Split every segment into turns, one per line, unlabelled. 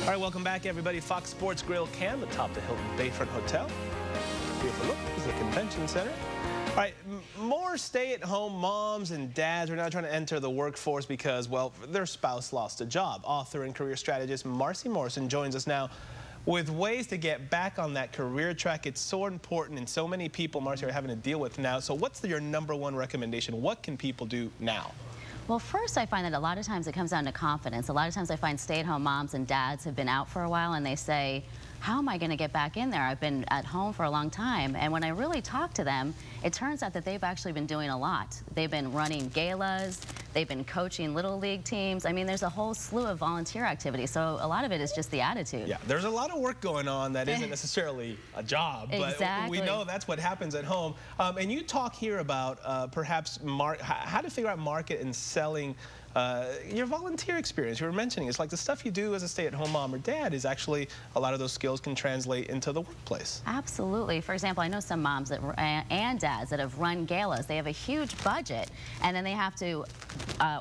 All right, welcome back, everybody. Fox Sports Grill Cam atop the Hilton Bayfront Hotel. Beautiful look. This is the convention center. All right, more stay-at-home moms and dads are now trying to enter the workforce because, well, their spouse lost a job. Author and career strategist Marcy Morrison joins us now with ways to get back on that career track. It's so important, and so many people, Marcy, are having to deal with now. So what's your #1 recommendation? What can people do now?
Well, first, I find that a lot of times it comes down to confidence. A lot of times I find stay-at-home moms and dads have been out for a while and they say, how am I going to get back in there? I've been at home for a long time. And when I really talk to them, it turns out that they've actually been doing a lot. They've been running galas. They've been coaching little league teams. I mean, there's a whole slew of volunteer activities. So a lot of it is just the attitude.
Yeah, there's a lot of work going on that isn't necessarily a job. But we know that's what happens at home. And you talk here about perhaps how to figure out market and selling your volunteer experience. You were mentioning it's like the stuff you do as a stay-at-home mom or dad is actually a lot of those skills can translate into the workplace.
Absolutely. For example, I know some moms and dads that have run galas. They have a huge budget, and then they have to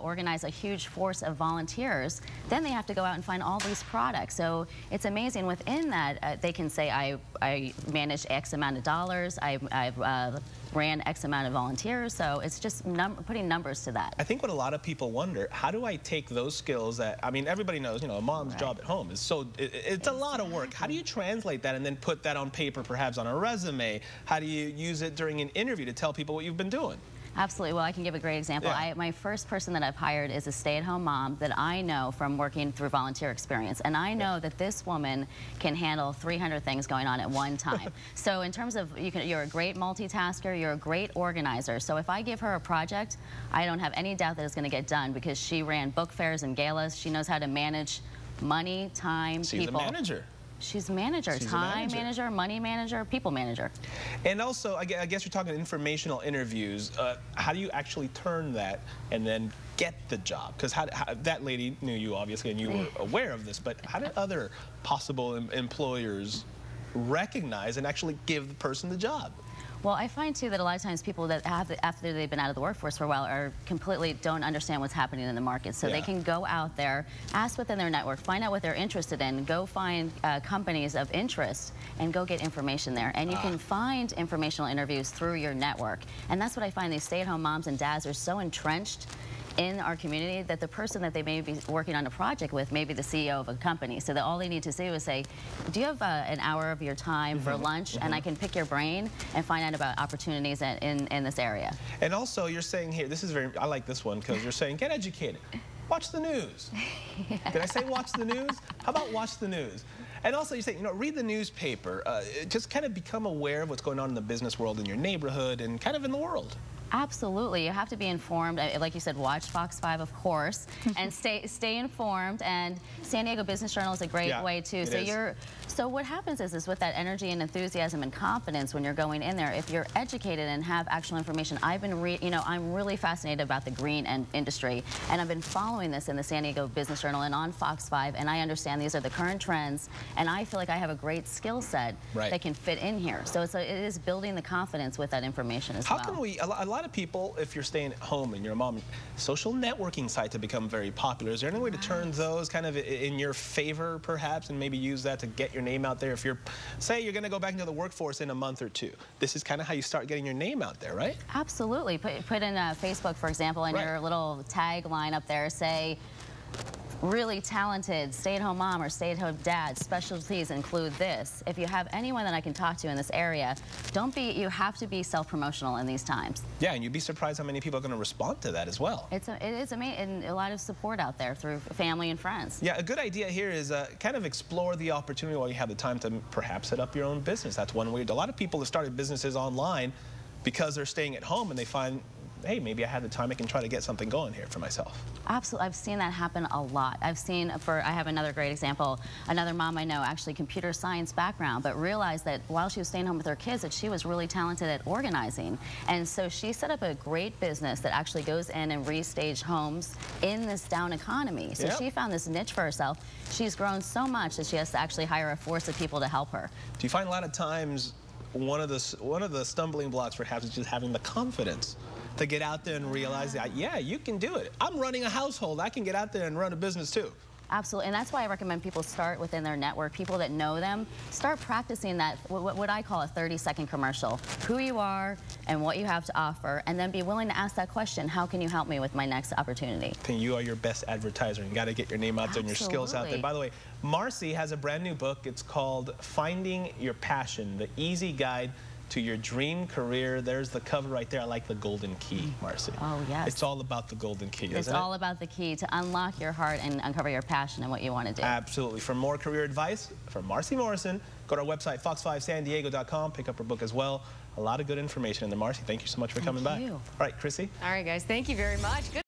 organize a huge force of volunteers. Then they have to go out and find all these products. So it's amazing. Within that, they can say, I managed X amount of dollars. I've ran X amount of volunteers. So it's just putting numbers to that.
I think what a lot of people wonder, how do I take those skills that, I mean, everybody knows, you know, a mom's job at home is so, it's a lot of work. How do you translate that and then put that on paper, perhaps on a resume? How do you use it during an interview to tell people what you've been doing?
Absolutely. Well, I can give a great example.
Yeah.
My first person that I've hired is a stay-at-home mom that I know from working through volunteer experience. And I know that this woman can handle 300 things going on at one time. So in terms of, you're a great multitasker, you're a great organizer. So if I give her a project, I don't have any doubt that it's going to get done because she ran book fairs and galas. She knows how to manage money, time, people.
She's a manager.
She's a manager, time manager, money manager, people manager.
And also, I guess you're talking informational interviews. How do you actually turn that and then get the job? Because that lady knew you, obviously, and you were aware of this, but how did other possible employers recognize and actually give the person the job?
Well, I find, too, that a lot of times people that after they've been out of the workforce for a while completely don't understand what's happening in the market. So they can go out there, ask within their network, find out what they're interested in, go find companies of interest, and go get information there. And you can find informational interviews through your network. And that's what I find these stay-at-home moms and dads are so entrenched in our community that the person that they may be working on a project with may be the CEO of a company. So that all they need to do is say, do you have an hour of your time for lunch? And I can pick your brain and find out about opportunities in this area. And
also, you're saying here, this is I like this one because you're saying, get educated. Watch the news. Did I say watch the news? How about watch the news? And also you say, you know, read the newspaper. Just kind of become aware of what's going on in the business world in your neighborhood and kind of in the world.
Absolutely. You have to be informed. Like you said, watch Fox 5, of course, and stay informed. And San Diego Business Journal is a great way, too. So what happens is with that energy and enthusiasm and confidence when you're going in there, if you're educated and have actual information, I'm really fascinated about the green industry, and I've been following this in the San Diego Business Journal and on Fox 5, and I understand these are the current trends, and I feel like I have a great skill set that can fit in here. So it is building the confidence with that information as well.
How can we, a lot of people, if you're staying at home and you're a mom, social networking sites have become very popular. Is there any way to turn those kind of in your favor, perhaps, and maybe use that to get your name out there? If you're, say, you're going to go back into the workforce in a month or two, this is kind of how you start getting your name out there, right?
Absolutely. Put in Facebook, for example, and your little tagline up there, say, really talented stay-at-home mom or stay-at-home dad, specialties include this. If you have anyone that I can talk to in this area, you have to be self-promotional in these times. Yeah, and you'd be surprised how many people are going to respond to that as well. It is amazing, and a lot of support out there through family and friends. Yeah, a good idea here is kind of explore the opportunity while you have the time to perhaps set up your own business. That's one way. A lot of people have started businesses online because they're staying at home and they find, hey, maybe I have the time, I can try to get something going here for myself. Absolutely. I've seen that happen a lot. I have another great example. Another mom I know, actually computer science background, but realized that while she was staying home with her kids that she was really talented at organizing. And so she set up a great business that actually goes in and restage homes in this down economy. So she found this niche for herself. She's grown so much that she has to actually hire a force of people to help her. Do you find a lot of times one of the stumbling blocks perhaps is just having the confidence to get out there and realize that, yeah, you can do it. I'm running a household. I can get out there and run a business too. Absolutely, and that's why I recommend people start within their network, people that know them. Start practicing that, what I call a 30-second commercial. Who you are and what you have to offer, and then be willing to ask that question, how can you help me with my next opportunity? I
think you are your best advertiser. You got to get your name out there and your skills out there. By the way, Marcy has a brand new book. It's called Finding Your Passion, the easy guide to your dream career. There's the cover right there. I like the golden key, Marcy.
Oh, yes.
It's all about the golden key, isn't it?
It's all about the key to unlock your heart and uncover your passion and what you want to do.
Absolutely. For more career advice from Marcy Morrison, go to our website, fox5sandiego.com. Pick up her book as well. A lot of good information in there. Marcy, thank you so much for coming by.
Thank you.
All right, Chrissy.
All right, guys. Thank you very much. Good